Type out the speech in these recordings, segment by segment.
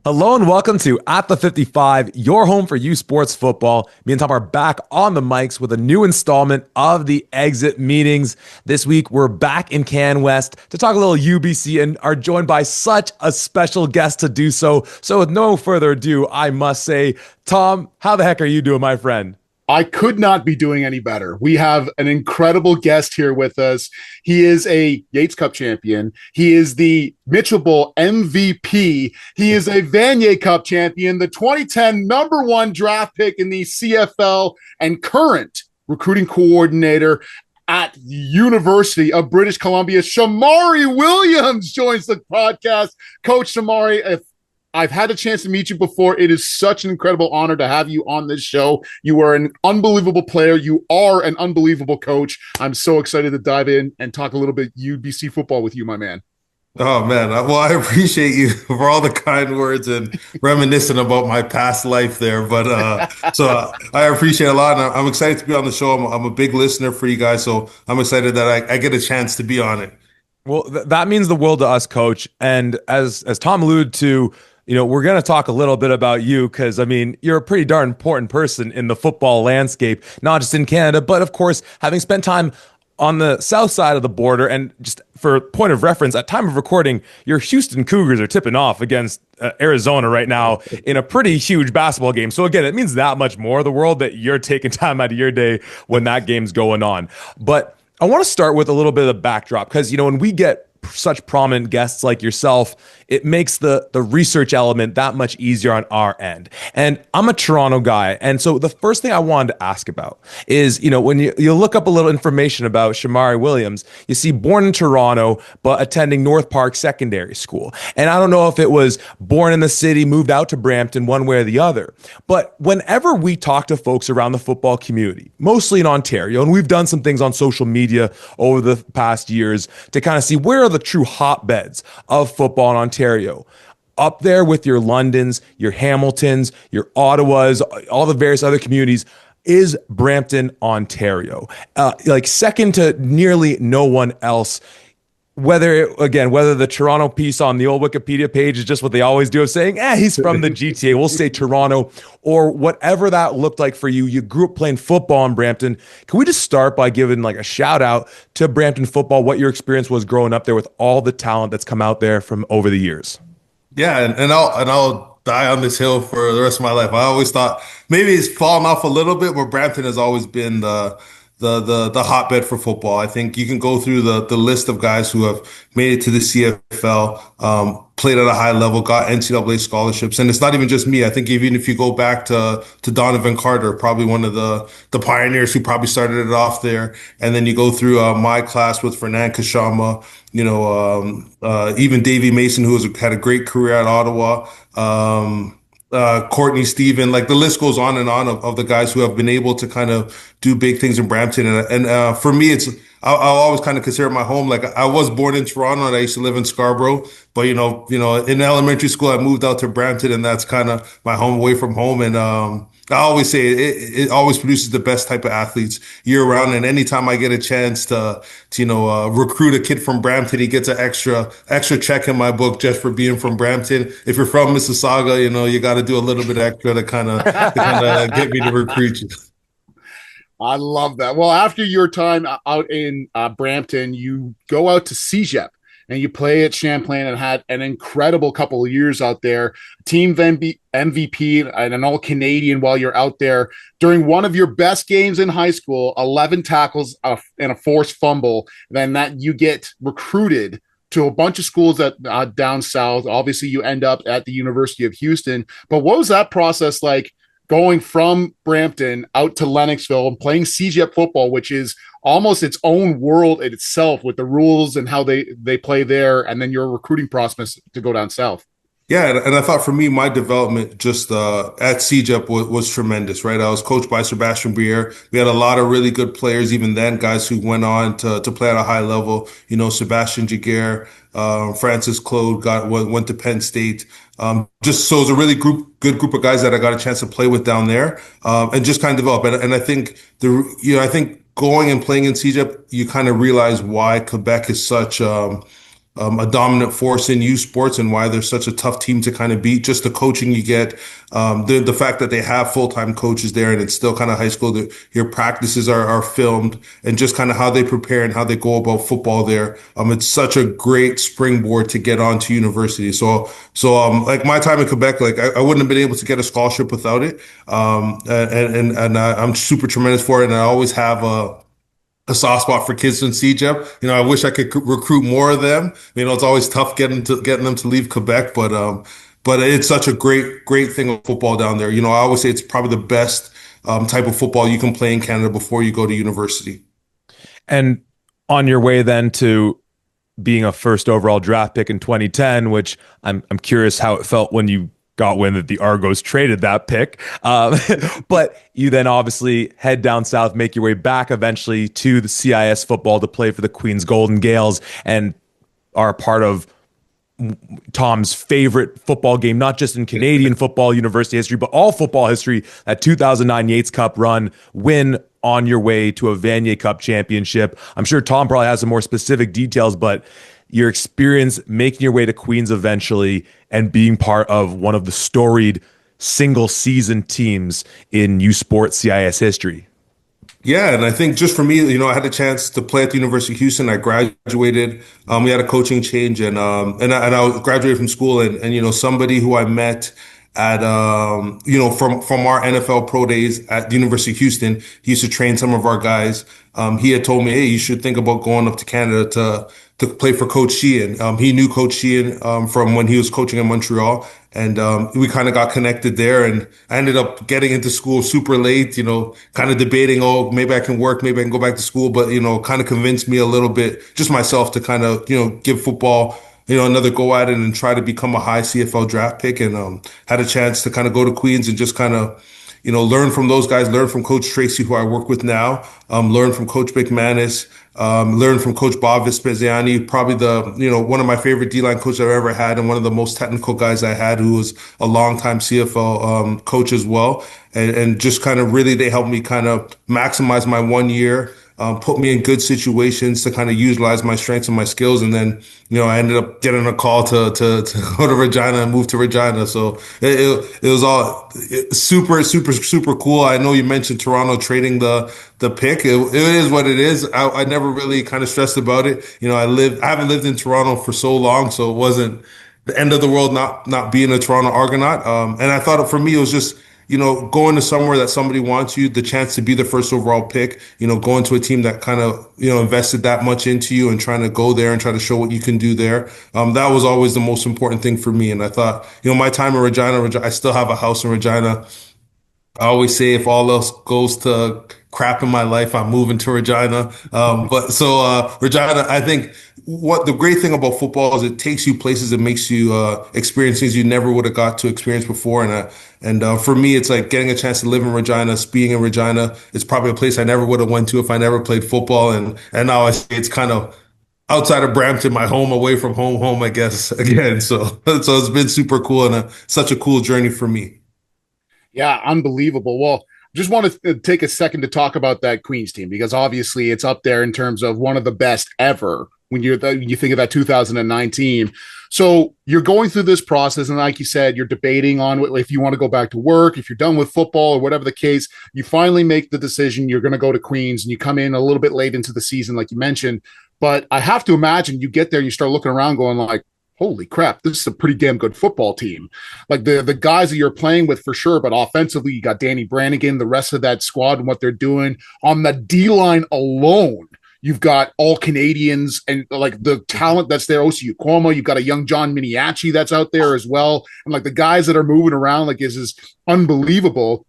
Hello and welcome to At the 55, your home for U Sports football. Me and Tom are back on the mics with a new installment of the Exit Meetings. This week, we're back in Can West to talk a little UBC and are joined by such a special guest to do so. So with no further ado, I must say, Tom, how the heck are you doing, my friend? I could not be doing any better. We have an incredible guest here with us. He is a Yates Cup champion. He is the Mitchell Bowl MVP. He is a Vanier Cup champion, the 2010 number one draft pick in the CFL, and current recruiting coordinator at the University of British Columbia. Shomari Williams joins the podcast. Coach Shomari, if I've had a chance to meet you before, it is such an incredible honor to have you on this show. You are an unbelievable player. You are an unbelievable coach. I'm so excited to dive in and talk a little bit UBC football with you, my man. Oh, man. Well, I appreciate you for all the kind words and reminiscing about my past life there. But I appreciate it a lot. And I'm excited to be on the show. I'm a big listener for you guys. So I'm excited that I get a chance to be on it. Well, that means the world to us, Coach. And as Tom alluded to, we're going to talk a little bit about you because, you're a pretty darn important person in the football landscape, not just in Canada, but of course, having spent time on the south side of the border. And just for point of reference, at time of recording, your Houston Cougars are tipping off against Arizona right now in a pretty huge basketball game. So again, it means that much more the world that you're taking time out of your day when that game's going on. But I want to start with a little bit of the backdrop because, when we get such prominent guests like yourself, it makes the research element that much easier on our end. And I'm a Toronto guy. And so the first thing I wanted to ask about is, when you look up a little information about Shomari Williams, you see born in Toronto, but attending North Park Secondary School. And I don't know if it was born in the city, moved out to Brampton, one way or the other. But whenever we talk to folks around the football community, mostly in Ontario, and we've done some things on social media over the past years to kind of see where are the true hotbeds of football in Ontario. Up there with your Londons, your Hamiltons, your Ottawas, all the various other communities is Brampton, Ontario. Second to nearly no one else. Whether the Toronto piece on the old Wikipedia page is just what they always do of saying, he's from the GTA, we'll say Toronto, or whatever that looked like for you. You grew up playing football in Brampton. Can we just start by giving a shout out to Brampton football, what your experience was growing up there with all the talent that's come out there from over the years? Yeah, and I'll die on this hill for the rest of my life. I always thought maybe it's fallen off a little bit, but Brampton has always been the hotbed for football. I think you can go through the list of guys who have made it to the CFL, played at a high level, got NCAA scholarships. And it's not even just me. I think even if you go back to Donovan Carter, probably one of the pioneers who probably started it off there. And then you go through my class with Fernand Kashama, even Davey Mason, who had a great career at Ottawa. Courtney Stephen, the list goes on and on of the guys who have been able to kind of do big things in Brampton. And for me, I'll always kind of consider it my home. I was born in Toronto and I used to live in Scarborough, but in elementary school, I moved out to Brampton and that's kind of my home away from home. And, I always say it always produces the best type of athletes year round. And anytime I get a chance to recruit a kid from Brampton, he gets an extra check in my book just for being from Brampton. If you're from Mississauga, you got to do a little bit extra to kind of get me to recruit you. I love that. Well, after your time out in Brampton, you go out to CEGEP and you play at Champlain and had an incredible couple of years out there. Team MVP and an All-Canadian while you're out there. During one of your best games in high school, 11 tackles and a forced fumble, then that you get recruited to a bunch of schools that down south. Obviously, you end up at the University of Houston. But what was that process like going from Brampton out to Lennoxville and playing CEGEP football, which is almost its own world in itself with the rules and how they play there, and then your recruiting process to go down south? Yeah, and I thought for me, my development just at CEGEP was tremendous, right? I was coached by Sebastian Briere. We had a lot of really good players even then, guys who went on to play at a high level. Sebastian Jaguar, Francis Claude went to Penn State. Just so it was a really good group of guys that I got a chance to play with down there, and just kind of develop. And I think I think going and playing in CEGEP, you kind of realize why Quebec is such a dominant force in youth sports and why they're such a tough team to kind of beat. Just the coaching you get, the fact that they have full-time coaches there and it's still kind of high school. Your practices are filmed, and just kind of how they prepare and how they go about football there. It's such a great springboard to get on to university. Like my time in Quebec, like I wouldn't have been able to get a scholarship without it. I'm super tremendous for it, and I always have a soft spot for kids in CEGEP. I wish I could recruit more of them. It's always tough getting them to leave Quebec, but it's such a great thing with football down there. I always say it's probably the best type of football you can play in Canada before you go to university. And on your way then to being a first overall draft pick in 2010, which I'm curious how it felt when you got wind that the Argos traded that pick. But you then obviously head down south, make your way back eventually to the CIS football to play for the Queens Golden Gales, and are a part of Tom's favorite football game, not just in Canadian football university history, but all football history, that 2009 Yates Cup run, win on your way to a Vanier Cup championship. I'm sure Tom probably has some more specific details, but your experience making your way to Queens eventually and being part of one of the storied single season teams in U Sports CIS history. Yeah, and I think just for me, I had a chance to play at the University of Houston. I graduated. We had a coaching change, and I was graduated from school, and somebody who I met at from our NFL pro days at the University of Houston. He used to train some of our guys. He had told me, hey, you should think about going up to Canada to play for Coach Sheehan. He knew Coach Sheehan from when he was coaching in Montreal, and we kind of got connected there. And I ended up getting into school super late, kind of debating, oh, maybe I can work, maybe I can go back to school, but kind of convinced me a little bit, just myself, to kind of give football another go at it and try to become a high CFL draft pick, and had a chance to kind of go to Queens and just kind of learn from those guys, learn from Coach Tracy, who I work with now, learn from Coach McManus, learn from Coach Bob Vespasiani, probably one of my favorite D-line coaches I've ever had, and one of the most technical guys I had, who was a longtime CFL coach as well. And just kind of really, they helped me kind of maximize my 1 year, put me in good situations to kind of utilize my strengths and my skills. And then, I ended up getting a call to go to Regina and move to Regina. So it was all super, super, super cool. I know you mentioned Toronto trading the pick. It is what it is. I never really kind of stressed about it. I haven't lived in Toronto for so long, so it wasn't the end of the world not being a Toronto Argonaut. And I thought for me, it was just, going to somewhere that somebody wants you, the chance to be the first overall pick, going to a team that kind of, invested that much into you and trying to go there and try to show what you can do there. That was always the most important thing for me. And I thought, my time in Regina, I still have a house in Regina. I always say if all else goes to crap in my life, I'm moving to Regina. Regina, I think what the great thing about football is it takes you places, it makes you experience things you never would have got to experience before. And for me, it's like getting a chance to live in Regina, being in Regina. It's probably a place I never would have went to if I never played football. And now I say it's kind of outside of Brampton, my home, away from home, I guess, again. So it's been super cool and such a cool journey for me. Yeah, unbelievable. Well, just want to take a second to talk about that Queens team, because obviously it's up there in terms of one of the best ever when you think of that 2019. So you're going through this process, and like you said, you're debating on if you want to go back to work, if you're done with football or whatever the case. You finally make the decision you're going to go to Queens, and you come in a little bit late into the season, like you mentioned. But I have to imagine you get there and you start looking around going like, holy crap, this is a pretty damn good football team. Like the guys that you're playing with for sure, but offensively, you got Danny Brannigan, the rest of that squad and what they're doing. On the D-line alone, you've got all Canadians and like the talent that's there. Osi Cuomo, you've got a young John Miniachi that's out there as well. And like the guys that are moving around, like is unbelievable.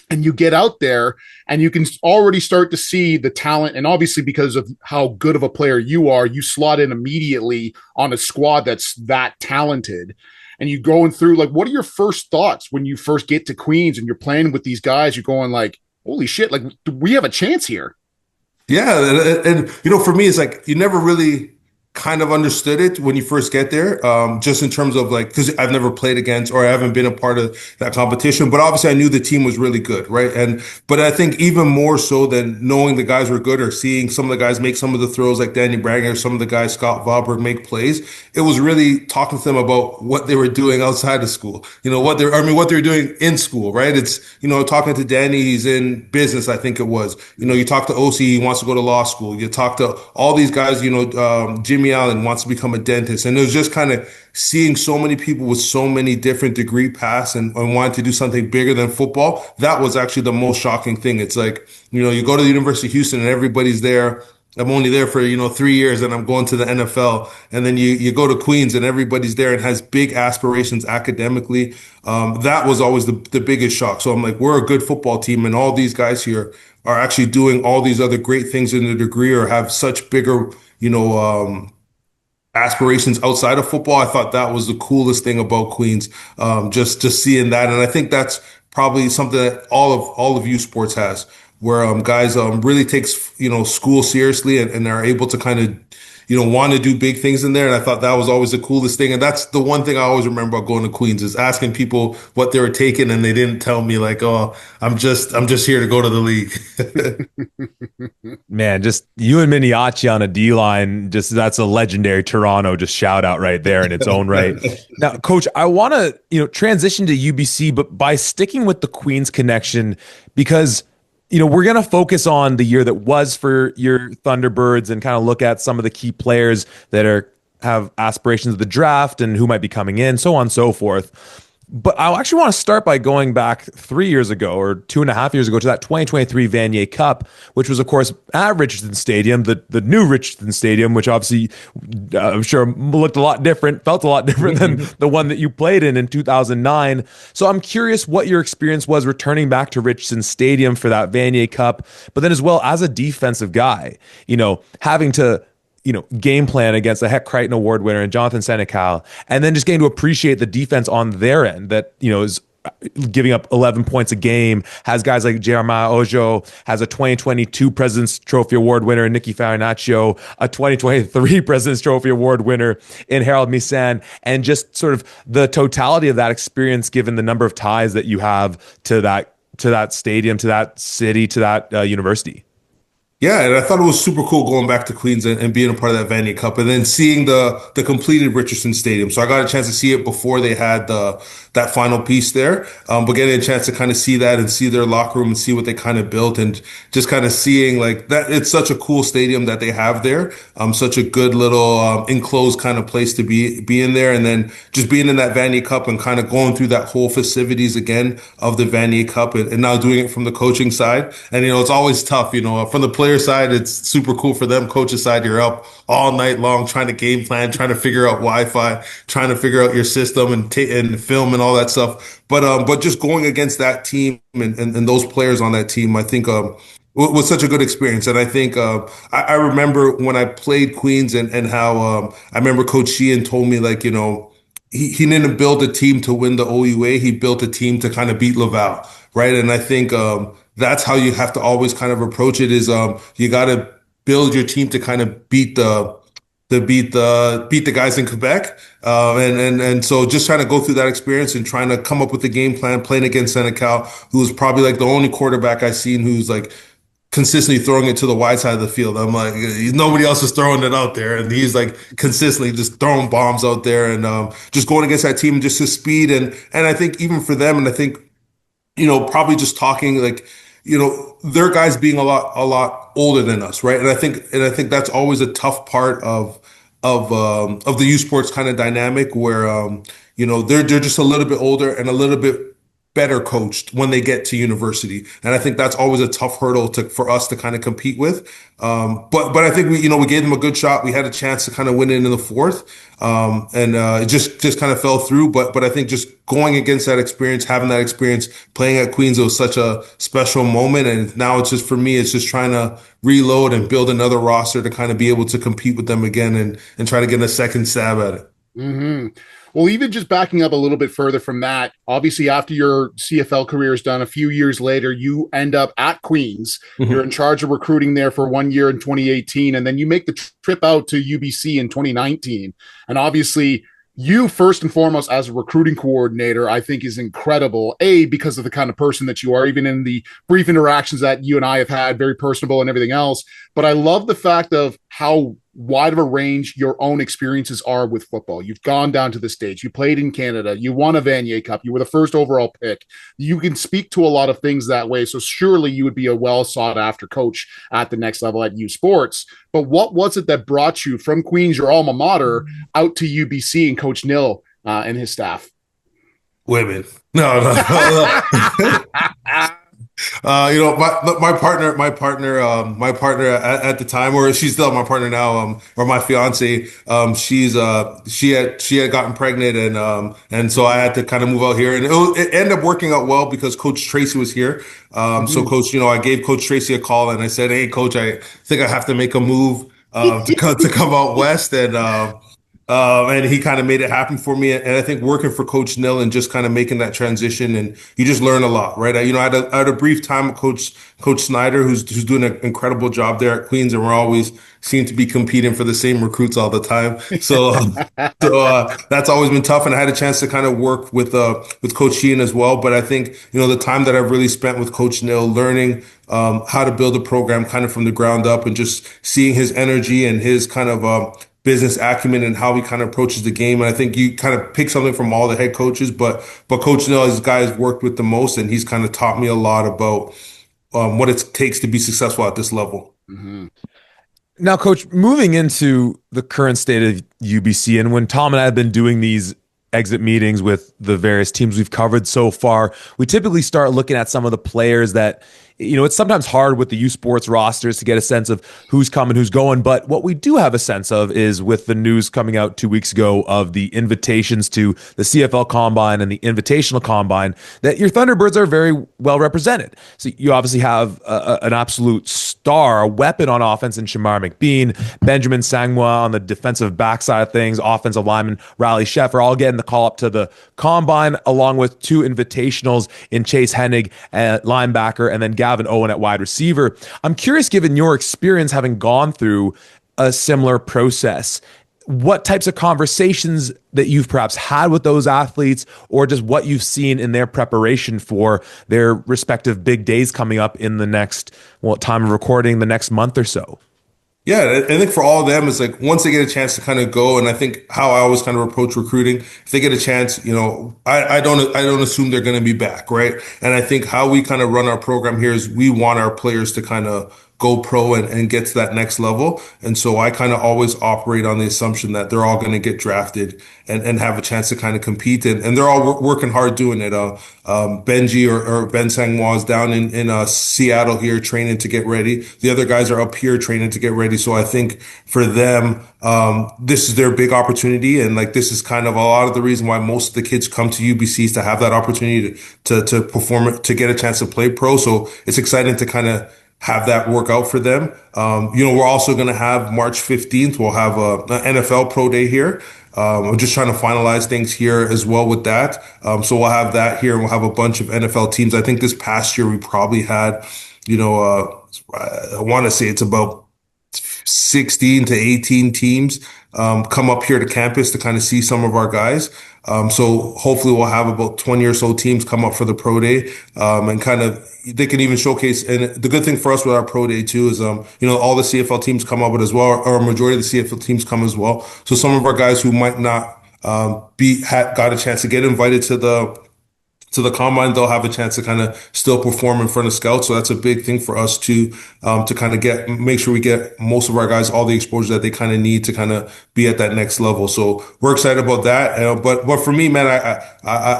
And you get out there and you can already start to see the talent. And obviously, because of how good of a player you are, you slot in immediately on a squad that's that talented. And you going through, like, what are your first thoughts when you first get to Queens and you're playing with these guys? You're going like, holy shit, like, we have a chance here. Yeah. And for me, it's like, you never really kind of understood it when you first get there, just in terms of like, because I've never played against or I haven't been a part of that competition, but obviously I knew the team was really good, right? But I think even more so than knowing the guys were good or seeing some of the guys make some of the throws like Danny Branger, some of the guys, Scott Valberg, make plays, it was really talking to them about what they were doing outside of school, what they're doing in school, right? It's, talking to Danny, he's in business, I think it was, you talk to OC, he wants to go to law school. You talk to all these guys, Jimmy Allen wants to become a dentist. And it was just kind of seeing so many people with so many different degree paths and wanting to do something bigger than football. That was actually the most shocking thing. It's like, you go to the University of Houston and everybody's there. I'm only there for, 3 years and I'm going to the NFL. And then you go to Queens and everybody's there and has big aspirations academically. That was always the biggest shock. So I'm like, we're a good football team and all these guys here are actually doing all these other great things in their degree or have such bigger, aspirations outside of football. I thought that was the coolest thing about Queens. Just seeing that. And I think that's probably something that all of U Sports has, where guys really takes school seriously and are able to kind of want to do big things in there. And I thought that was always the coolest thing. And that's the one thing I always remember about going to Queens is asking people what they were taking, and they didn't tell me like, oh, I'm just here to go to the league. Man, just you and Miniachi on a D line, just that's a legendary Toronto just shout out right there in its own right. Now, Coach, I want to transition to UBC, but by sticking with the Queens connection, because we're going to focus on the year that was for your Thunderbirds and kind of look at some of the key players that have aspirations of the draft and who might be coming in, so on and so forth. But I actually want to start by going back 3 years ago or 2.5 years ago to that 2023 Vanier Cup, which was, of course, at Richardson Stadium, the new Richardson Stadium, which obviously I'm sure looked a lot different, felt a lot different than the one that you played in 2009. So I'm curious what your experience was returning back to Richardson Stadium for that Vanier Cup, but then as well as a defensive guy, having to game plan against a Heck Crichton Award winner and Jonathan Senecal, and then just getting to appreciate the defense on their end that, is giving up 11 points a game, has guys like Jeremiah Ojo, has a 2022 President's Trophy Award winner, Nicky Farinaccio, a 2023 President's Trophy Award winner in Harold Misan, and just sort of the totality of that experience, given the number of ties that you have to that stadium, to that city, to that university. Yeah, and I thought it was super cool going back to Queens and being a part of that Vanier Cup and then seeing the completed Richardson Stadium. So I got a chance to see it before they had that final piece there, but getting a chance to kind of see that and see their locker room and see what they kind of built and just kind of seeing like that. It's such a cool stadium that they have there. Such a good little enclosed kind of place to be in there. And then just being in that Vanier Cup and kind of going through that whole festivities again of the Vanier Cup and now doing it from the coaching side. And, it's always tough, from the player side, it's super cool for them. Coach's side, you're up all night long trying to game plan, trying to figure out Wi-Fi, trying to figure out your system and film and all that stuff. But just going against that team and those players on that team, I think was such a good experience. And I think I remember when I played Queens and how I remember Coach Sheehan told me like, he didn't build a team to win the OUA. He built a team to kind of beat Laval, right? And I think that's how you have to always kind of approach it is you got to build your team to kind of beat the guys in Quebec. And so just trying to go through that experience and trying to come up with a game plan, playing against Senecal, who's probably like the only quarterback I've seen who's like consistently throwing it to the wide side of the field. I'm like, nobody else is throwing it out there. And he's like consistently just throwing bombs out there and just going against that team, just his speed. And I think even for them, and I think, probably just talking like, their guys being a lot older than us, right? And I think that's always a tough part of the U Sports kind of dynamic where they're just a little bit older and a little bit better coached when they get to university. And I think that's always a tough hurdle for us to kind of compete with. But I think we gave them a good shot. We had a chance to kind of win it in the fourth. And it just kind of fell through. But I think just going against that experience, having that experience, playing at Queens, it was such a special moment. And now it's just, for me, it's just trying to reload and build another roster to kind of be able to compete with them again and try to get a second stab at it. Mm-hmm. Well, even just backing up a little bit further from that, obviously, after your CFL career is done, a few years later, you end up at Queens. You're in charge of recruiting there for 1 year in 2018, and then you make the trip out to UBC in 2019. And obviously, you first and foremost as a recruiting coordinator, I think is incredible. Because of the kind of person that you are, even in the brief interactions that you and I have had, very personable and everything else. But I love the fact of how wide of a range your own experiences are with football. You've gone down to the States, you played in Canada, you won a Vanier Cup, you were the first overall pick. You can speak to a lot of things that way. So surely you would be a well sought after coach at the next level at U Sports. But what was it that brought you from Queens, your alma mater, out to UBC and Coach Nil and his staff? Women. No, no. My partner at the time, or she's still my partner now, or my fiance, she had gotten pregnant, and so I had to kind of move out here, and it ended up working out well because Coach Tracy was here. So Coach, I gave Coach Tracy a call and I said, "Hey, Coach, I think I have to make a move to come out west," and he kind of made it happen for me. And I think working for Coach Nil and just kind of making that transition, and you just learn a lot, right? I had a brief time with Coach Snyder, who's doing an incredible job there at Queens, and we're always seem to be competing for the same recruits all the time. So that's always been tough. And I had a chance to kind of work with Coach Sheehan as well. But I think, the time that I've really spent with Coach Nil, learning how to build a program kind of from the ground up, and just seeing his energy and his kind of business acumen and how he kind of approaches the game. And I think you kind of pick something from all the head coaches, but Coach Nil is the guy I've worked with the most, and he's kind of taught me a lot about what it takes to be successful at this level. Mm-hmm. Now, Coach, moving into the current state of UBC, and when Tom and I have been doing these exit meetings with the various teams we've covered so far, we typically start looking at some of the players that, it's sometimes hard with the U Sports rosters to get a sense of who's coming, who's going. But what we do have a sense of is with the news coming out 2 weeks ago of the invitations to the CFL Combine and the Invitational Combine, that your Thunderbirds are very well represented. So you obviously have an absolute star, a weapon on offense in Shomari McBean, Benjamin Sangwa on the defensive backside of things, offensive lineman Riley Sheffer, all getting the call up to the Combine, along with 2 invitationals in Chase Hennig at linebacker, and then Gavin Owen at wide receiver. I'm curious, given your experience having gone through a similar process, what types of conversations that you've perhaps had with those athletes, or just what you've seen in their preparation for their respective big days coming up in the next, time of recording, the next month or so? Yeah, I think for all of them, it's like once they get a chance to kind of go, and I think how I always kind of approach recruiting, if they get a chance, I don't assume they're going to be back, right? And I think how we kind of run our program here is we want our players to kind of go pro and get to that next level. And so I kind of always operate on the assumption that they're all going to get drafted and have a chance to kind of compete. And they're all working hard doing it. Benji or Ben Sangwa is down in Seattle here training to get ready. The other guys are up here training to get ready. So I think for them, this is their big opportunity. And like, this is kind of a lot of the reason why most of the kids come to UBC, is to have that opportunity to perform, to get a chance to play pro. So it's exciting to kind of have that work out for them. We're also going to have March 15th. We'll have an NFL Pro Day here. I'm just trying to finalize things here as well with that. So we'll have that here, and we'll have a bunch of NFL teams. I think this past year we probably had, I want to say it's about 16 to 18 teams come up here to campus to kind of see some of our guys. So hopefully we'll have about 20 or so teams come up for the pro day, and kind of, they can even showcase. And the good thing for us with our pro day too is, all the CFL teams come up with as well, or a majority of the CFL teams come as well. So some of our guys who might not got a chance to get invited to the combine, they'll have a chance to kind of still perform in front of scouts. So that's a big thing for us to kind of make sure we get most of our guys all the exposure that they kind of need to kind of be at that next level. So we're excited about that. But for me, man, I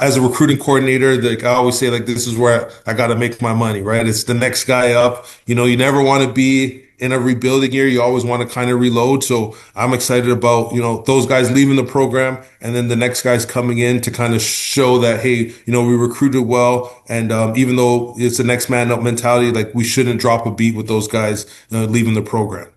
as a recruiting coordinator, like I always say, like, this is where I got to make my money, right? It's the next guy up. You never want to be in a rebuilding year. You always want to kind of reload. So I'm excited about, those guys leaving the program, and then the next guys coming in to kind of show that, hey, we recruited well. And even though it's the next man up mentality, like, we shouldn't drop a beat with those guys leaving the program.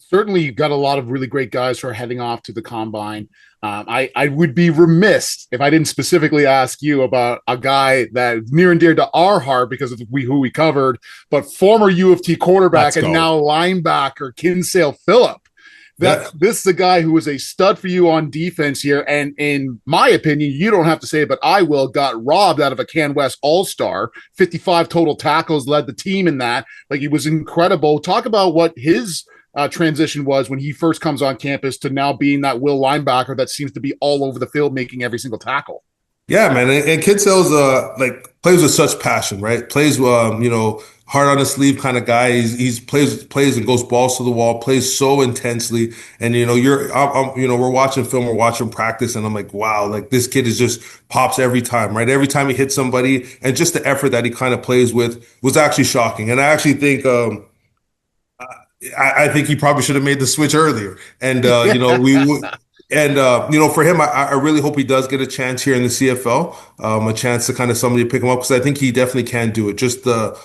Certainly, you've got a lot of really great guys who are heading off to the combine. I would be remiss if I didn't specifically ask you about a guy that is near and dear to our heart because of who we covered, but former U of T quarterback and now linebacker Kinsale Phillip. This is a guy who was a stud for you on defense here, and in my opinion, you don't have to say it, but I will, got robbed out of a Can West All-Star, 55 total tackles, led the team in that. Like, he was incredible. Talk about what his transition was when he first comes on campus to now being that will linebacker that seems to be all over the field making every single tackle. Yeah, man, and Kinsale's plays with such passion, right? Plays heart on his sleeve kind of guy. He's plays and goes balls to the wall, plays so intensely. And we're watching film, we're watching practice, and I'm like, wow, like this kid is just pops every time, right? Every time he hits somebody, and just the effort that he kind of plays with was actually shocking. And I actually think I think he probably should have made the switch earlier. And for him, I really hope he does get a chance here in the CFL, a chance to kind of somebody pick him up, because I think he definitely can do it. Just the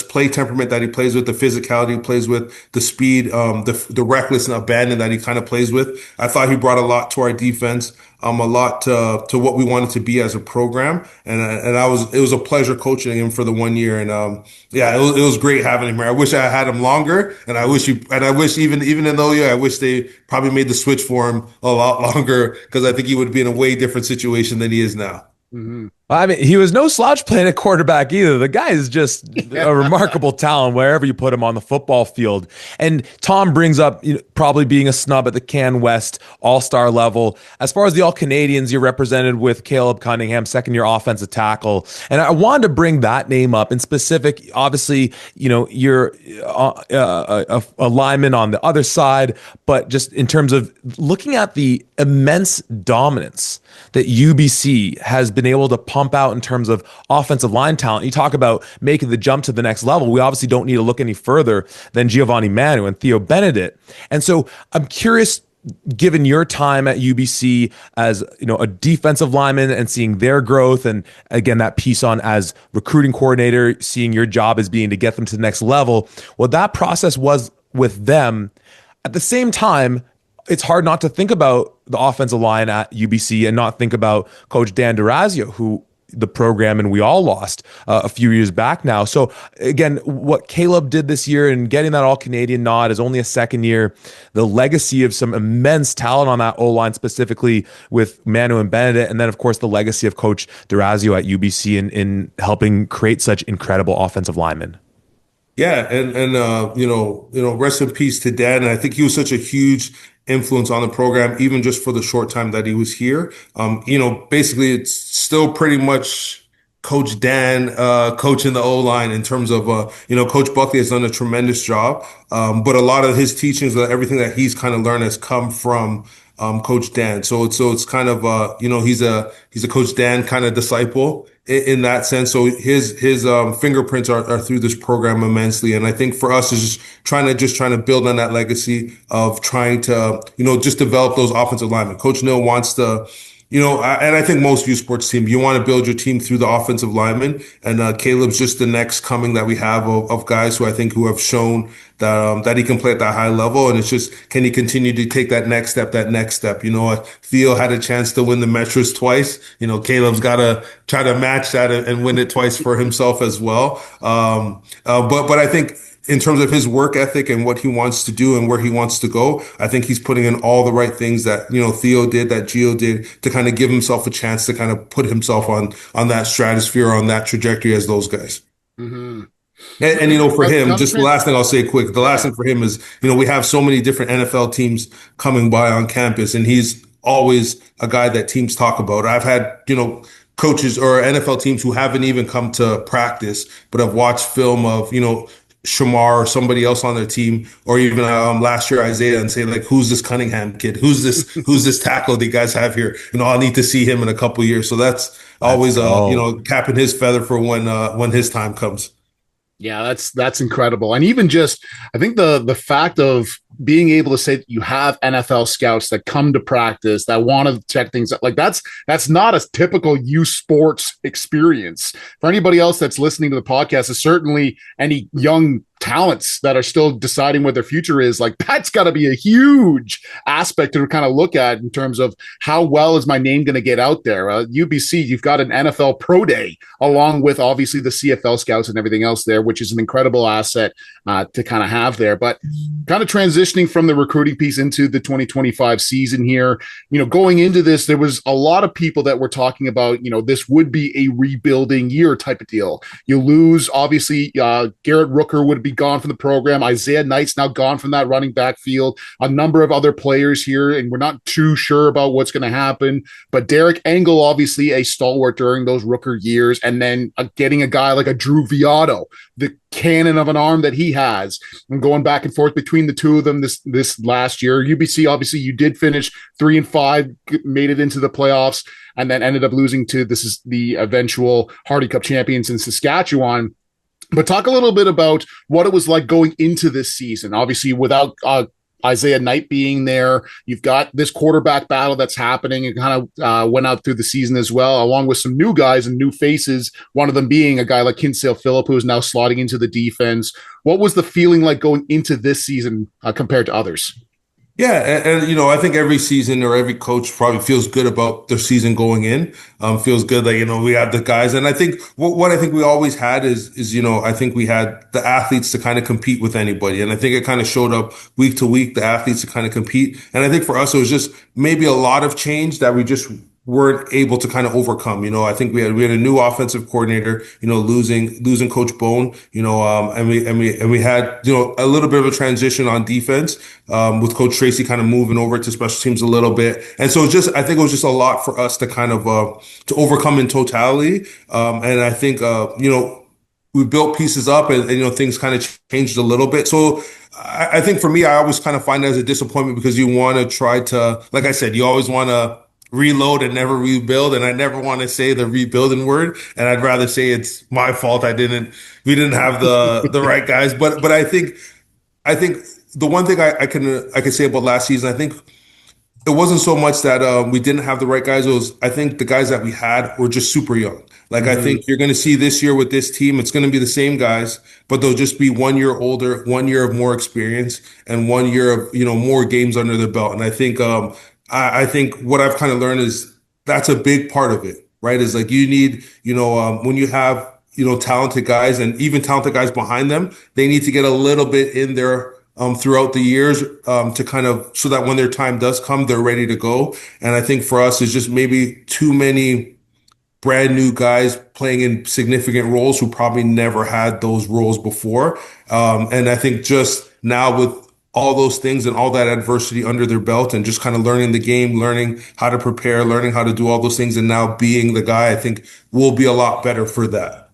play temperament that he plays with, the physicality he plays with, the speed, the reckless and abandon that he kind of plays with. I thought he brought a lot to our defense, a lot to what we wanted to be as a program, and it was a pleasure coaching him for the 1 year, and it was great having him here. I wish I had him longer, and I wish even in though I wish they probably made the switch for him a lot longer, because I think he would be in a way different situation than he is now. Mm-hmm. I mean, he was no slouch playing at quarterback either. The guy is just a remarkable talent wherever you put him on the football field. And Tom brings up probably being a snub at the Can West All-Star level. As far as the All-Canadians, you're represented with Caleb Cunningham, second-year offensive tackle. And I wanted to bring that name up in specific. Obviously, you're a lineman on the other side, but just in terms of looking at the immense dominance that UBC has been able to pump out in terms of offensive line talent. You talk about making the jump to the next level. We obviously don't need to look any further than Giovanni Manu and Theo Benedict. And so I'm curious, given your time at UBC as a defensive lineman and seeing their growth, and again that piece on as recruiting coordinator, seeing your job as being to get them to the next level, what that process was with them. At the same time, it's hard not to think about the offensive line at UBC and not think about Coach Dan Durazio, who the program and we all lost a few years back now. So again, what Caleb did this year and getting that All-Canadian nod is only a second year. The legacy of some immense talent on that O-line, specifically with Manu and Benedict, and then of course the legacy of Coach Durazio at UBC in helping create such incredible offensive linemen. Yeah, and rest in peace to Dan. And I think he was such a huge influence on the program, even just for the short time that he was here. Basically it's still pretty much Coach Dan coaching the O-line in terms of, Coach Buckley has done a tremendous job. But a lot of his teachings, everything that he's kind of learned has come from Coach Dan. So it's kind of, he's a Coach Dan kind of disciple in that sense. So his fingerprints are through this program immensely. And I think for us is just trying to build on that legacy of trying to, just develop those offensive linemen. Coach Neal wants to, and I think most youth sports team, you want to build your team through the offensive linemen. And Caleb's just the next coming that we have of guys who have shown that he can play at that high level. And it's just, can he continue to take that next step? Theo had a chance to win the Metros twice. Caleb's got to try to match that and win it twice for himself as well. But I think, in terms of his work ethic and what he wants to do and where he wants to go, I think he's putting in all the right things that, Theo did, that Gio did, to kind of give himself a chance to kind of put himself on that stratosphere, on that trajectory as those guys. Mm-hmm. And for him, just the last thing I'll say quick, the last thing for him is, we have so many different NFL teams coming by on campus, and he's always a guy that teams talk about. I've had, coaches or NFL teams who haven't even come to practice, but have watched film of, Shomari or somebody else on their team, or even last year Isaiah, and say like, who's this Cunningham kid? Who's this tackle that you guys have here? I'll need to see him in a couple of years. So that's always capping his feather for when his time comes. Yeah, that's incredible. And even just I think the fact of being able to say that you have NFL scouts that come to practice that want to check things out, like that's not a typical youth sports experience. For anybody else that's listening to the podcast, is certainly any young talents that are still deciding what their future is, like that's got to be a huge aspect to kind of look at in terms of how well is my name going to get out there. UBC, you've got an NFL pro day along with obviously the CFL scouts and everything else there, which is an incredible asset to kind of have there. But kind of transitioning from the recruiting piece into the 2025 season here, going into this, there was a lot of people that were talking about, this would be a rebuilding year type of deal. You lose, obviously, Garrett Rooker would be gone from the program. Isaiah Knight's now gone from that running back field. A number of other players here, and we're not too sure about what's going to happen. But Derek Engel, obviously a stalwart during those Rooker years, and then getting a guy like a Drew Viotto, the cannon of an arm that he has, and going back and forth between the two of them this last year. UBC, obviously, you did finish 3-5, made it into the playoffs, and then ended up losing to the eventual Hardy Cup champions in Saskatchewan. But talk a little bit about what it was like going into this season. Obviously, without Isaiah Knight being there, you've got this quarterback battle that's happening. It kind of went out through the season as well, along with some new guys and new faces, one of them being a guy like Kinsale Phillip, who is now slotting into the defense. What was the feeling like going into this season compared to others? Yeah, and I think every season or every coach probably feels good about their season going in. Feels good that we have the guys, and I think what I think we always had is I think we had the athletes to kind of compete with anybody, and I think it kind of showed up week to week, the athletes to kind of compete, and I think for us it was just maybe a lot of change that we just weren't able to kind of overcome. I think we had a new offensive coordinator, losing Coach Bone, and we had, a little bit of a transition on defense, with Coach Tracy kind of moving over to special teams a little bit. And so I think it was just a lot for us to kind of, to overcome in totality. And I think, we built pieces up and things kind of changed a little bit. So I think for me, I always kind of find it as a disappointment because you want to try to, like I said, you always want to reload and never rebuild, and I never want to say the rebuilding word, and I'd rather say it's my fault we didn't have the right guys. But I think the one thing I can say about last season, I think it wasn't so much that we didn't have the right guys. It was, I think the guys that we had were just super young. Like, I think you're going to see this year with this team, it's going to be the same guys, but they'll just be 1 year older, 1 year of more experience, and 1 year of, more games under their belt. And I think, I think what I've kind of learned is that's a big part of it, right? Is like you need, when you have, talented guys and even talented guys behind them, they need to get a little bit in there throughout the years to kind of, so that when their time does come, they're ready to go. And I think for us, it's just maybe too many brand new guys playing in significant roles who probably never had those roles before. And I think just now with all those things and all that adversity under their belt and just kind of learning the game, learning how to prepare, learning how to do all those things, and now being the guy, I think will be a lot better for that.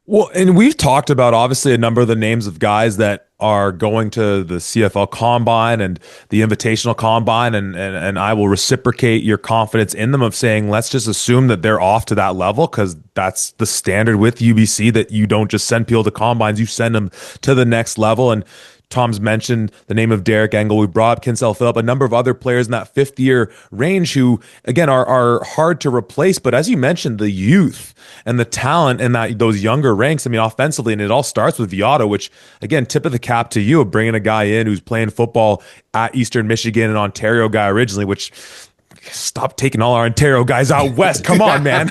Well, and we've talked about obviously a number of the names of guys that are going to the CFL Combine and the Invitational Combine, and I will reciprocate your confidence in them of saying, let's just assume that they're off to that level, because that's the standard with UBC, that you don't just send people to combines, you send them to the next level. And Tom's mentioned the name of Derek Engel. We brought up Kinsale Phillip, a number of other players in that fifth year range who, again, are hard to replace. But as you mentioned, the youth and the talent in those younger ranks, I mean, offensively, and it all starts with Viotto, which, again, tip of the cap to you of bringing a guy in who's playing football at Eastern Michigan, an Ontario guy originally, which stop taking all our Ontario guys out west. Come on, man.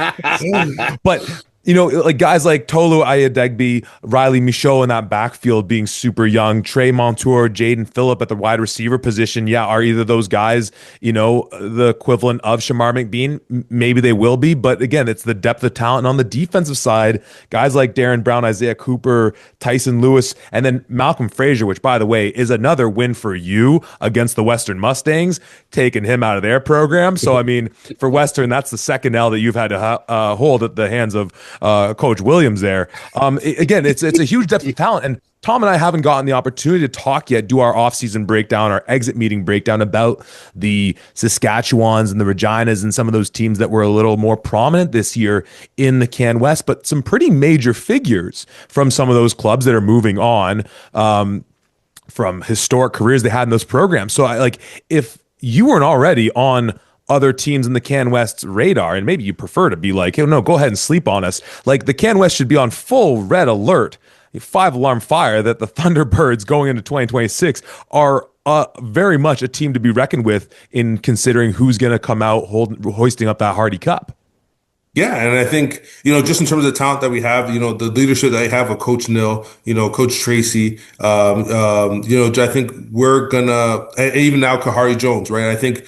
But like guys like Tolu Ayadegbe, Riley Michaud in that backfield being super young, Trey Montour, Jaden Phillip at the wide receiver position. Yeah, are either of those guys, the equivalent of Shomari McBean? Maybe they will be. But again, it's the depth of talent. And on the defensive side, guys like Darren Brown, Isaiah Cooper, Tyson Lewis, and then Malcolm Frazier, which, by the way, is another win for you against the Western Mustangs, taking him out of their program. So, I mean, for Western, that's the second L that you've had to hold at the hands of Coach Williams there. Again, it's a huge depth of talent, and Tom and I haven't gotten the opportunity to talk yet, do our offseason breakdown, our exit meeting breakdown about the Saskatchewans and the Reginas and some of those teams that were a little more prominent this year in the Can West, but some pretty major figures from some of those clubs that are moving on from historic careers they had in those programs. So if you weren't already on other teams in the Can West's radar, and maybe you prefer to be like, hey, no, go ahead and sleep on us. Like the Can West should be on full red alert, 5-alarm fire that the Thunderbirds going into 2026 are very much a team to be reckoned with in considering who's going to come out hoisting up that Hardy Cup. Yeah, and I think, just in terms of the talent that we have, the leadership that I have with Coach Nil, Coach Tracy, I think we're gonna, and even now Kahari Jones, right? I think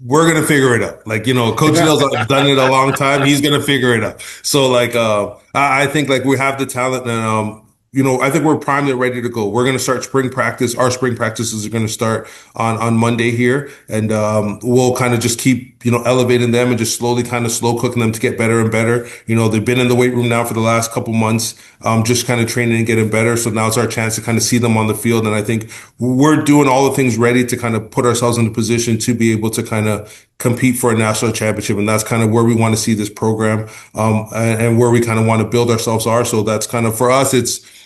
we're gonna figure it out. Like, Coach Nil's done it a long time. He's gonna figure it out. So I think we have the talent, and I think we're primed and ready to go. We're going to start spring practice. Our spring practices are going to start on Monday here. And we'll kind of just keep, elevating them and just slowly kind of slow cooking them to get better and better. They've been in the weight room now for the last couple months, just kind of training and getting better. So now it's our chance to kind of see them on the field. And I think we're doing all the things ready to kind of put ourselves in a position to be able to kind of compete for a national championship. And that's kind of where we want to see this program, and where we kind of want to build ourselves are. So that's kind of, for us,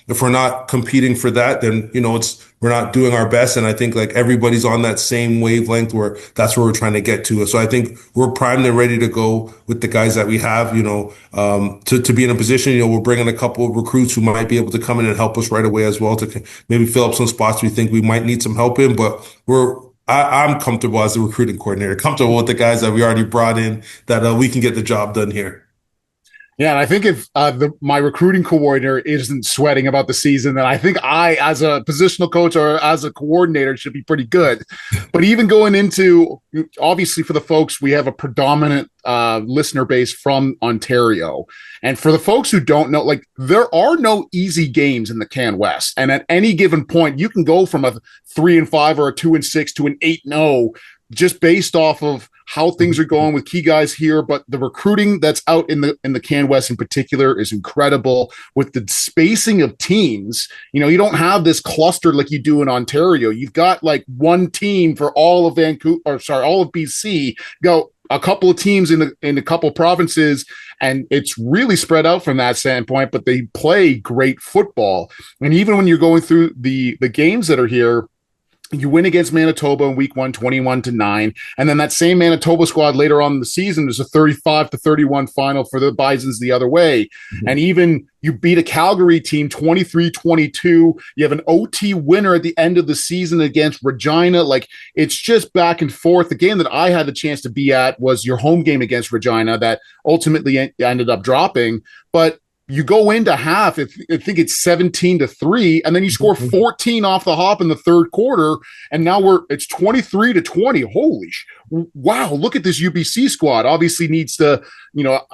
if we're not competing for that, then, we're not doing our best. And I think everybody's on that same wavelength where that's where we're trying to get to. So I think we're primed and ready to go with the guys that we have, to be in a position, we're bringing a couple of recruits who might be able to come in and help us right away as well to maybe fill up some spots we think we might need some help in. But I'm comfortable as the recruiting coordinator, comfortable with the guys that we already brought in, that we can get the job done here. Yeah, and I think if my recruiting coordinator isn't sweating about the season, then I think I, as a positional coach or as a coordinator, should be pretty good. But even going into, obviously for the folks, we have a predominant listener base from Ontario. And for the folks who don't know, there are no easy games in the Can West. And at any given point, you can go from a 3-5 or a 2-6 to an 8-0 just based off of how things are going with key guys here. But the recruiting that's out in the Can West in particular is incredible with the spacing of teams. You don't have this cluster like you do in Ontario. You've got one team for all of all of BC, go a couple of teams in a couple of provinces, and it's really spread out from that standpoint, but they play great football. And even when you're going through the games that are here, you win against Manitoba in week 1, 21-9. And then that same Manitoba squad later on in the season, there's a 35-31 final for the Bisons the other way. Mm-hmm. And even you beat a Calgary team 23-22. You have an OT winner at the end of the season against Regina. It's just back and forth. The game that I had the chance to be at was your home game against Regina that ultimately ended up dropping. But you go into half, I think it's 17-3, and then you score 14 off the hop in the third quarter, and now it's 23-20. Holy wow, look at this UBC squad. Obviously needs to,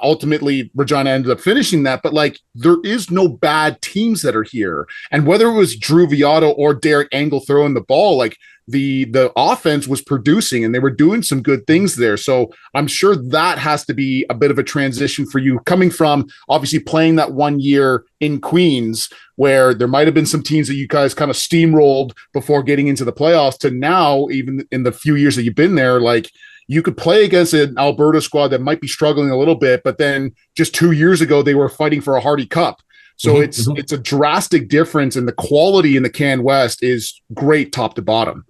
ultimately Regina ended up finishing that, but there is no bad teams that are here. And whether it was Drew Viotto or Derek Engel throwing the ball, the offense was producing and they were doing some good things there. So I'm sure that has to be a bit of a transition for you, coming from obviously playing that 1 year in Queens where there might have been some teams that you guys kind of steamrolled before getting into the playoffs, to now, even in the few years that you've been there, you could play against an Alberta squad that might be struggling a little bit, but then just 2 years ago, they were fighting for a Hardy Cup. So it's a drastic difference, and the quality in the Can West is great top to bottom.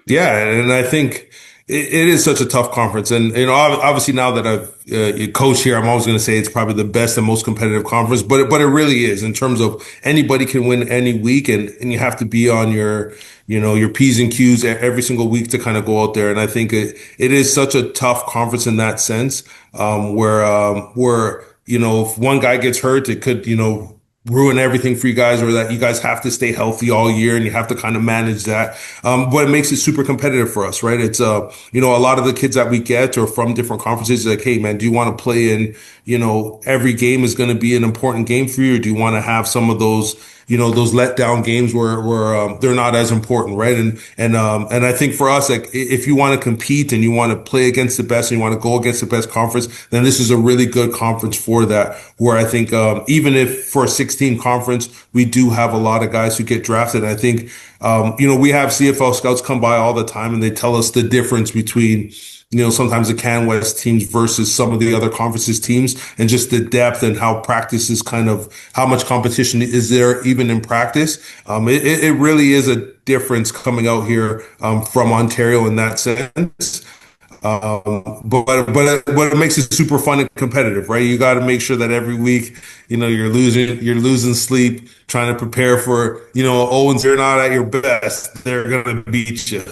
Yeah, and I think it is such a tough conference. And, obviously now that I've coached here, I'm always going to say it's probably the best and most competitive conference, but it really is, in terms of anybody can win any week, and you have to be on your P's and Q's every single week to kind of go out there. And I think it is such a tough conference in that sense, where if one guy gets hurt, it could, ruin everything for you guys, or that you guys have to stay healthy all year and you have to kind of manage that. But it makes it super competitive for us, right? It's, a lot of the kids that we get are from different conferences, hey man, do you want to play in, every game is going to be an important game for you? Or do you want to have some of those, those letdown games where they're not as important, right? And I think for us, like if you want to compete and you want to play against the best and you want to go against the best conference, then this is a really good conference for that. Where I think even if for a 16 conference, we do have a lot of guys who get drafted. I think we have CFL scouts come by all the time and they tell us the difference between sometimes the Can West teams versus some of the other conferences teams, and just the depth and how practice is how much competition is there even in practice. It really is a difference coming out here from Ontario in that sense. But it makes it super fun and competitive, right? You got to make sure that every week, you're losing sleep, trying to prepare for, Owens, you're not at your best. They're going to beat you.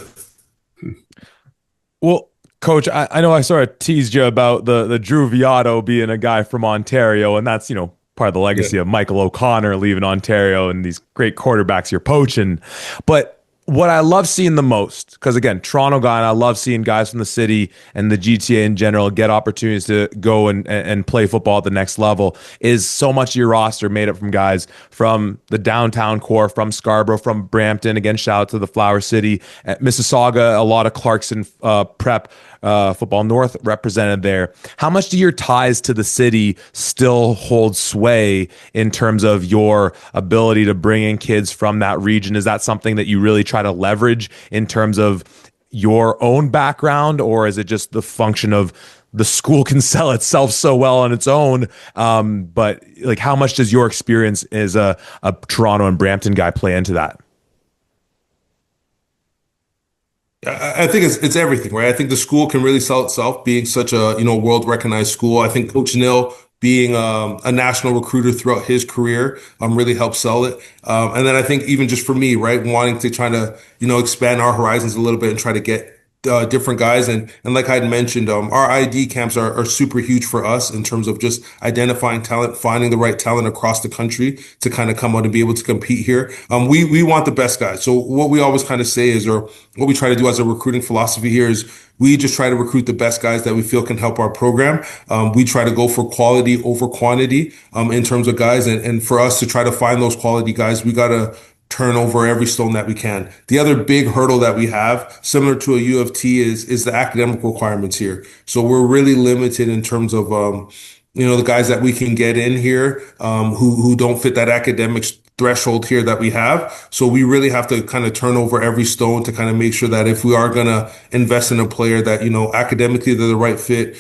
Well, Coach, I know I sort of teased you about the Drew Viotto being a guy from Ontario, and that's, part of the legacy of Michael O'Connor leaving Ontario and these great quarterbacks you're poaching. But what I love seeing the most, because again, Toronto guy, and I love seeing guys from the city and the GTA in general get opportunities to go and play football at the next level, is so much of your roster made up from guys from the downtown core, from Scarborough, from Brampton. Again, shout out to the Flower City. At Mississauga, a lot of Clarkson prep football north represented there. How much do your ties to the city still hold sway in terms of your ability to bring in kids from that region? Is that something that you really try to leverage in terms of your own background, or is it just the function of the school can sell itself so well on its own? But like, how much does your experience as a Toronto and Brampton guy play into that? I think it's everything, right? I think the school can really sell itself, being such a world recognized school. I think Coach Neil being a national recruiter throughout his career really helped sell it. And then I think even just for me, right, wanting to try to expand our horizons a little bit and try to get different guys. And like I had mentioned, our ID camps are super huge for us in terms of just identifying talent, finding the right talent across the country to kind of come out and be able to compete here. We want the best guys. So what we always kind of say is, or what we try to do as a recruiting philosophy here is, we just try to recruit the best guys that we feel can help our program. We try to go for quality over quantity in terms of guys. And for us to try to find those quality guys, we got to turn over every stone that we can. The other big hurdle that we have, similar to a U of T, is the academic requirements here. So we're really limited in terms of, the guys that we can get in here who don't fit that academic threshold here that we have. So we really have to kind of turn over every stone to kind of make sure that if we are going to invest in a player that, academically they're the right fit,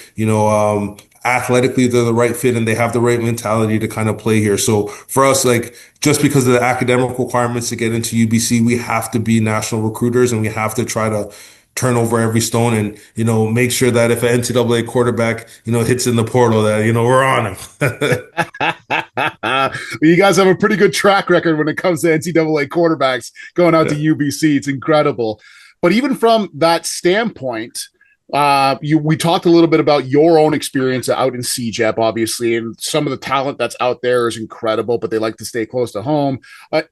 athletically they're the right fit, and they have the right mentality to kind of play here. So for us, like, just because of the academic requirements to get into UBC, we have to be national recruiters, and we have to try to turn over every stone and, make sure that if an NCAA quarterback, hits in the portal, that, we're on him. You guys have a pretty good track record when it comes to NCAA quarterbacks going out to UBC. It's incredible. But even from that standpoint, we talked a little bit about your own experience out in CEGEP, obviously, and some of the talent that's out there is incredible, but they like to stay close to home.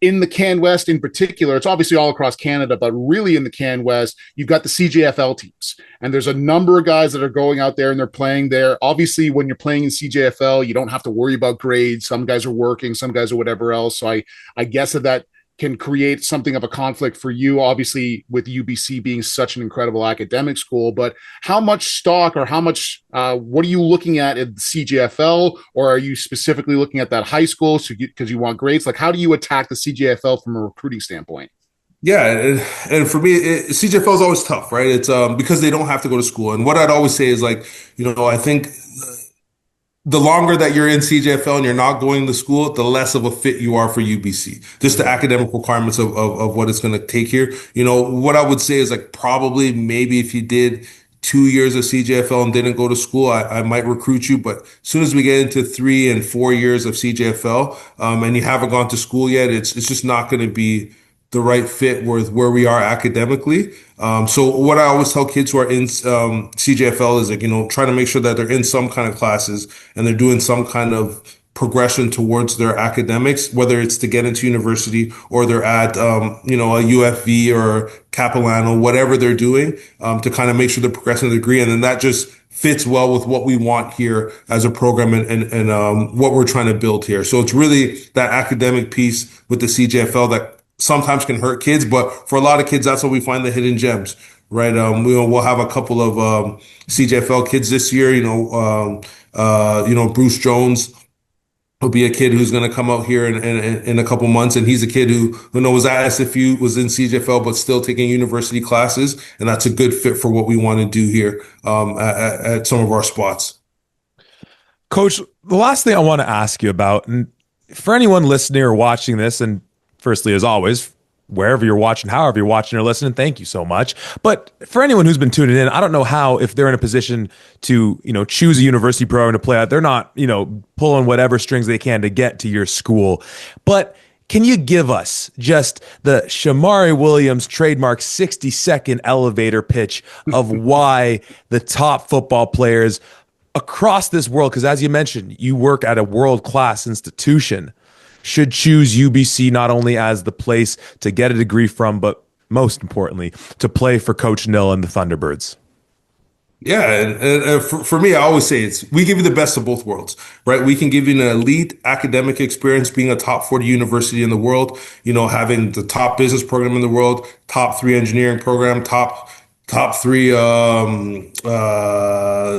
In the Can West in particular, it's obviously all across Canada, but really in the Can West, you've got the CJFL teams, and there's a number of guys that are going out there and they're playing there. Obviously, when you're playing in CJFL, you don't have to worry about grades. Some guys are working, some guys are whatever else. So I guess that can create something of a conflict for you, obviously, with UBC being such an incredible academic school. But how much stock, or how much, what are you looking at the CJFL, or are you specifically looking at that high school because you want grades? Like, how do you attack the CJFL from a recruiting standpoint? Yeah, and for me, CJFL is always tough, right? It's because they don't have to go to school. And what I'd always say is, like, I think the longer that you're in CJFL and you're not going to school, the less of a fit you are for UBC. Just the academic requirements of what it's going to take here. What I would say is, like, probably maybe if you did 2 years of CJFL and didn't go to school, I might recruit you. But as soon as we get into 3 and 4 years of CJFL, and you haven't gone to school yet, it's just not going to be the right fit with where we are academically. So what I always tell kids who are in CJFL is, like, try to make sure that they're in some kind of classes and they're doing some kind of progression towards their academics, whether it's to get into university or they're at, a UFV or Capilano, whatever they're doing, to kind of make sure they're progressing the degree. And then that just fits well with what we want here as a program and what we're trying to build here. So it's really that academic piece with the CJFL that sometimes can hurt kids, but for a lot of kids, that's where we find the hidden gems, right? We'll have a couple of CJFL kids this year. Bruce Jones will be a kid who's going to come out here in a couple months, and he's a kid who was at SFU, was in CJFL, but still taking university classes, and that's a good fit for what we want to do here at some of our spots. Coach, the last thing I want to ask you about, and for anyone listening or watching this, and firstly, as always, wherever you're watching, however you're watching or listening, thank you so much. But for anyone who's been tuning in, I don't know how, if they're in a position to, choose a university program to play at, they're not, pulling whatever strings they can to get to your school. But can you give us just the Shomari Williams trademark 60-second elevator pitch of why the top football players across this world, because as you mentioned, you work at a world-class institution, should choose UBC not only as the place to get a degree from, but most importantly, to play for Coach Nill and the Thunderbirds? Yeah, and for me, I always say we give you the best of both worlds, right? We can give you an elite academic experience, being a top 40 university in the world, having the top business program in the world, top 3 engineering program, top 3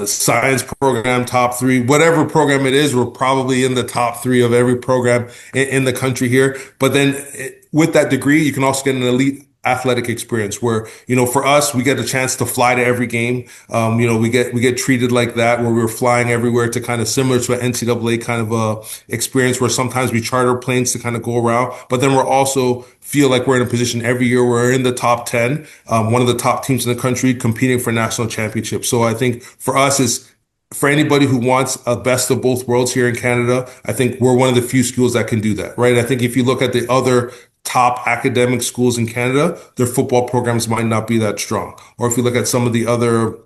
science program, top 3, whatever program it is, we're probably in the top 3 of every program in the country here. But then with that degree, you can also get an elite athletic experience where, for us, we get a chance to fly to every game. We get treated like that, where we're flying everywhere to kind of similar to an NCAA kind of a experience where sometimes we charter planes to kind of go around, but then we're also feel like we're in a position every year we're in the top 10, one of the top teams in the country competing for national championships. So I think for us is, for anybody who wants a best of both worlds here in Canada, I think we're one of the few schools that can do that, right? I think if you look at the other top academic schools in Canada, their football programs might not be that strong. Or if you look at some of the other,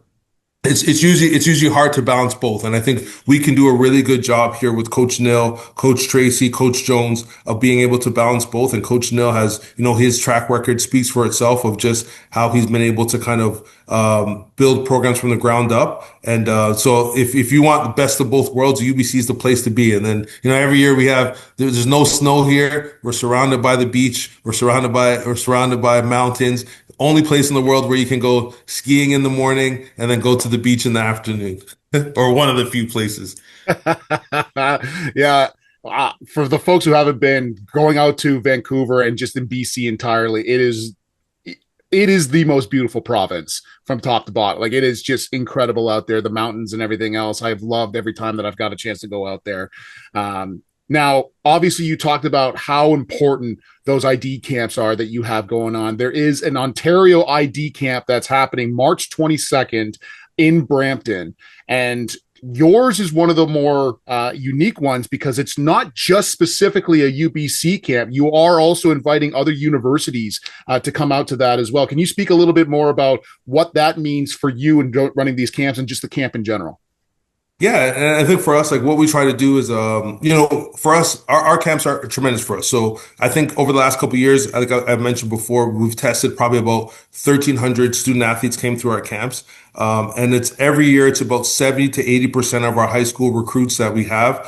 it's usually hard to balance both. And I think we can do a really good job here with Coach Nill, Coach Tracy, Coach Jones of being able to balance both. And Coach Nill has, his track record speaks for itself of just how he's been able to kind of build programs from the ground up. And so if you want the best of both worlds, UBC is the place to be. And then, every year there's no snow here. We're surrounded by the beach. We're surrounded by mountains. Only place in the world where you can go skiing in the morning and then go to the beach in the afternoon, or one of the few places. Yeah. For the folks who haven't been, going out to Vancouver and just in BC entirely, it is the most beautiful province from top to bottom. Like, it is just incredible out there, the mountains and everything else. I've loved every time that I've got a chance to go out there. Now, obviously, you talked about how important those ID camps are that you have going on. There is an Ontario ID camp that's happening March 22nd in Brampton. And yours is one of the more unique ones because it's not just specifically a UBC camp. You are also inviting other universities to come out to that as well. Can you speak a little bit more about what that means for you and running these camps and just the camp in general? Yeah, and I think for us, like what we try to do is, for us, our camps are tremendous for us. So I think over the last couple of years, like I mentioned before, we've tested probably about 1,300 student athletes came through our camps. And it's every year, it's about 70 to 80% of our high school recruits that we have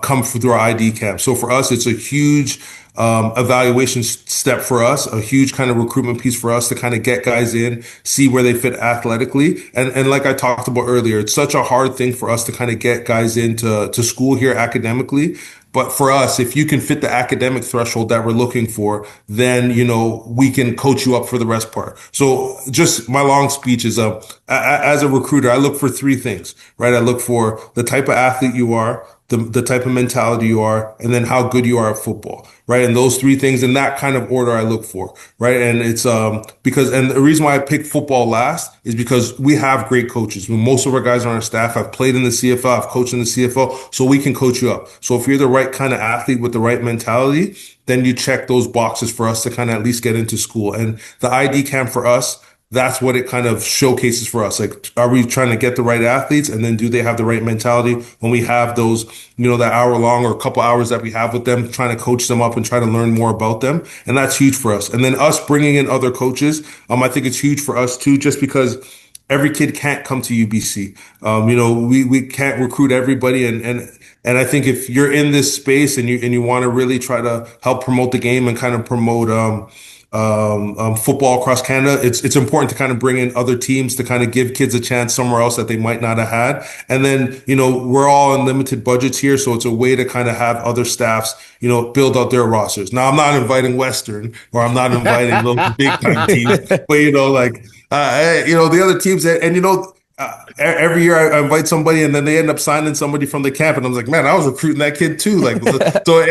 come through our ID camp. So for us, it's a huge evaluation step for us, a huge kind of recruitment piece for us to kind of get guys in, see where they fit athletically. And like I talked about earlier, it's such a hard thing for us to kind of get guys into school here academically. But for us, if you can fit the academic threshold that we're looking for, then, we can coach you up for the rest part. So just my long speech is, as a recruiter, I look for 3 things, right? I look for the type of athlete you are, the type of mentality you are, and then how good you are at football, right? And those 3 things in that kind of order I look for, right? And it's because the reason why I picked football last is because we have great coaches. Most of our guys on our staff have played in the CFL, have coached in the CFL, so we can coach you up. So if you're the right kind of athlete with the right mentality, then you check those boxes for us to kind of at least get into school. And the ID camp for us, that's what it kind of showcases for us. Like, are we trying to get the right athletes? And then do they have the right mentality when we have those, that hour long or a couple hours that we have with them, trying to coach them up and try to learn more about them. And that's huge for us. And then us bringing in other coaches, I think it's huge for us too, just because every kid can't come to UBC. We can't recruit everybody, and I think if you're in this space and you want to really try to help promote the game and kind of promote football across Canada, it's important to kind of bring in other teams to kind of give kids a chance somewhere else that they might not have had. And then, we're all on limited budgets here, so it's a way to kind of have other staffs, build out their rosters. Now, I'm not inviting Western, or I'm not inviting those big time teams, but the other teams, every year I invite somebody and then they end up signing somebody from the camp, and I'm like, man, I was recruiting that kid too. Like, so I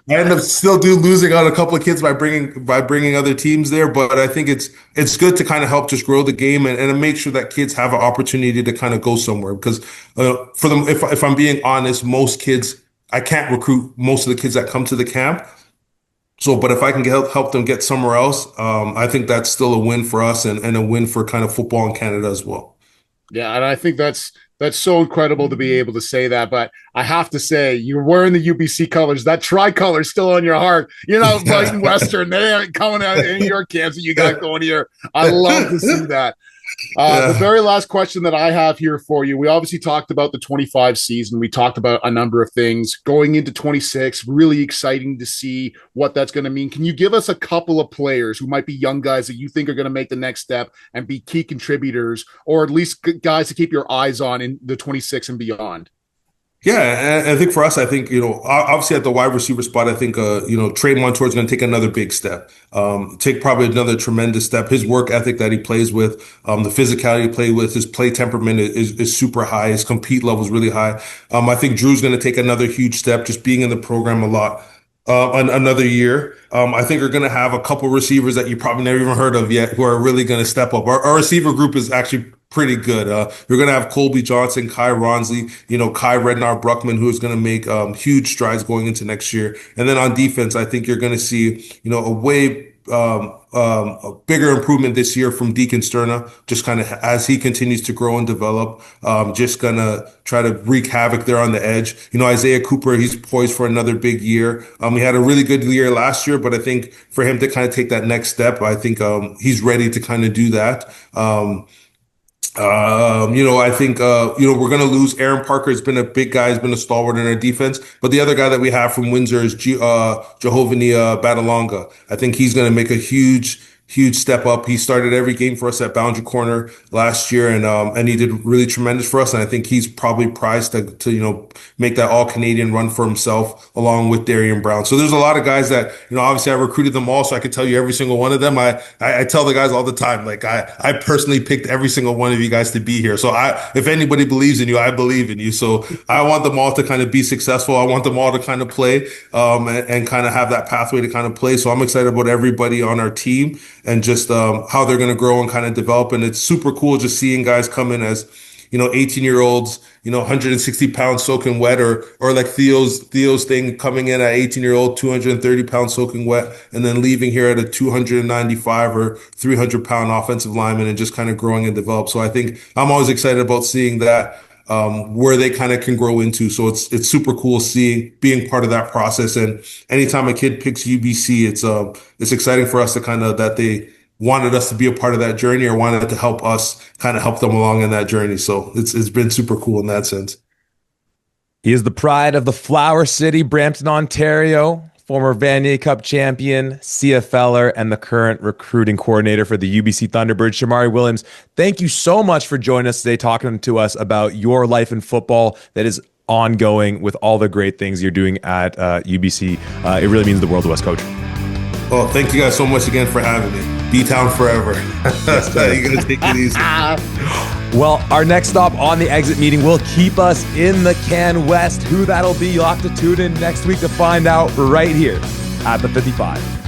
end up still losing out a couple of kids by bringing other teams there. But I think it's good to kind of help just grow the game and make sure that kids have an opportunity to kind of go somewhere. Because for them, if I'm being honest, most kids, I can't recruit most of the kids that come to the camp. So, but if I can help them get somewhere else, I think that's still a win for us and a win for kind of football in Canada as well. Yeah, and I think that's so incredible to be able to say that. But I have to say, you're wearing the UBC colors. That tricolor is still on your heart. You're not fighting Western. They aren't coming out in your camps that you got going here. I love to see that. The very last question that I have here for you, we obviously talked about the 25 season. We talked about a number of things going into 26, really exciting to see what that's going to mean. Can you give us a couple of players who might be young guys that you think are going to make the next step and be key contributors, or at least guys to keep your eyes on in the 26 and beyond? Yeah, and I think for us, obviously at the wide receiver spot, I think, Trey Montour is going to take another big step, take probably another tremendous step. His work ethic that he plays with, the physicality he plays with, his play temperament is super high. His compete level is really high. I think Drew's going to take another huge step, just being in the program a lot. Another year. I think we're going to have a couple receivers that you probably never even heard of yet who are really going to step up. Our receiver group is actually pretty good. You're going to have Colby Johnson, Kai Ronsley, Kai Rednar-Bruckman, who is going to make huge strides going into next year. And then on defense, I think you're going to see, a bigger improvement this year from Deacon Sterna, just kind of as he continues to grow and develop, just gonna try to wreak havoc there on the edge. Isaiah Cooper, he's poised for another big year. He had a really good year last year, but I think for him to kind of take that next step, I think he's ready to kind of do that. I think, we're going to lose Aaron Parker. Has been a big guy. He's been a stalwart in our defense. But the other guy that we have from Windsor is Jehovani Batalonga. I think he's going to make a huge step up. He started every game for us at boundary corner last year, and he did really tremendous for us. And I think he's probably prized to make that all Canadian run for himself along with Darian Brown. So there's a lot of guys that, obviously I recruited them all, so I could tell you every single one of them. I tell the guys all the time, like I personally picked every single one of you guys to be here. So if anybody believes in you, I believe in you. So I want them all to kind of be successful. I want them all to kind of play, and kind of have that pathway to kind of play. So I'm excited about everybody on our team and just how they're going to grow and kind of develop. And it's super cool just seeing guys come in as, 18-year-olds, 160 pounds soaking wet, or like Theo's thing, coming in at 18-year-old, 230 pounds soaking wet, and then leaving here at a 295 or 300 pound offensive lineman and just kind of growing and develop. So I think I'm always excited about seeing that, where they kind of can grow into. So it's super cool being part of that process. And anytime a kid picks UBC, it's exciting for us to that they wanted us to be a part of that journey, or wanted to help us kind of help them along in that journey. So it's been super cool in that sense. He is the pride of the Flower City, Brampton, Ontario, former Vanier Cup champion, CFLer, and the current recruiting coordinator for the UBC Thunderbirds, Shomari Williams. Thank you so much for joining us today, talking to us about your life in football that is ongoing with all the great things you're doing at UBC. It really means the world to us, Coach. Well, thank you guys so much again for having me. B-Town forever. You're going to take it easy. Well, our next stop on the exit meeting will keep us in the Can West. Who that'll be, you'll have to tune in next week to find out right here at the 55.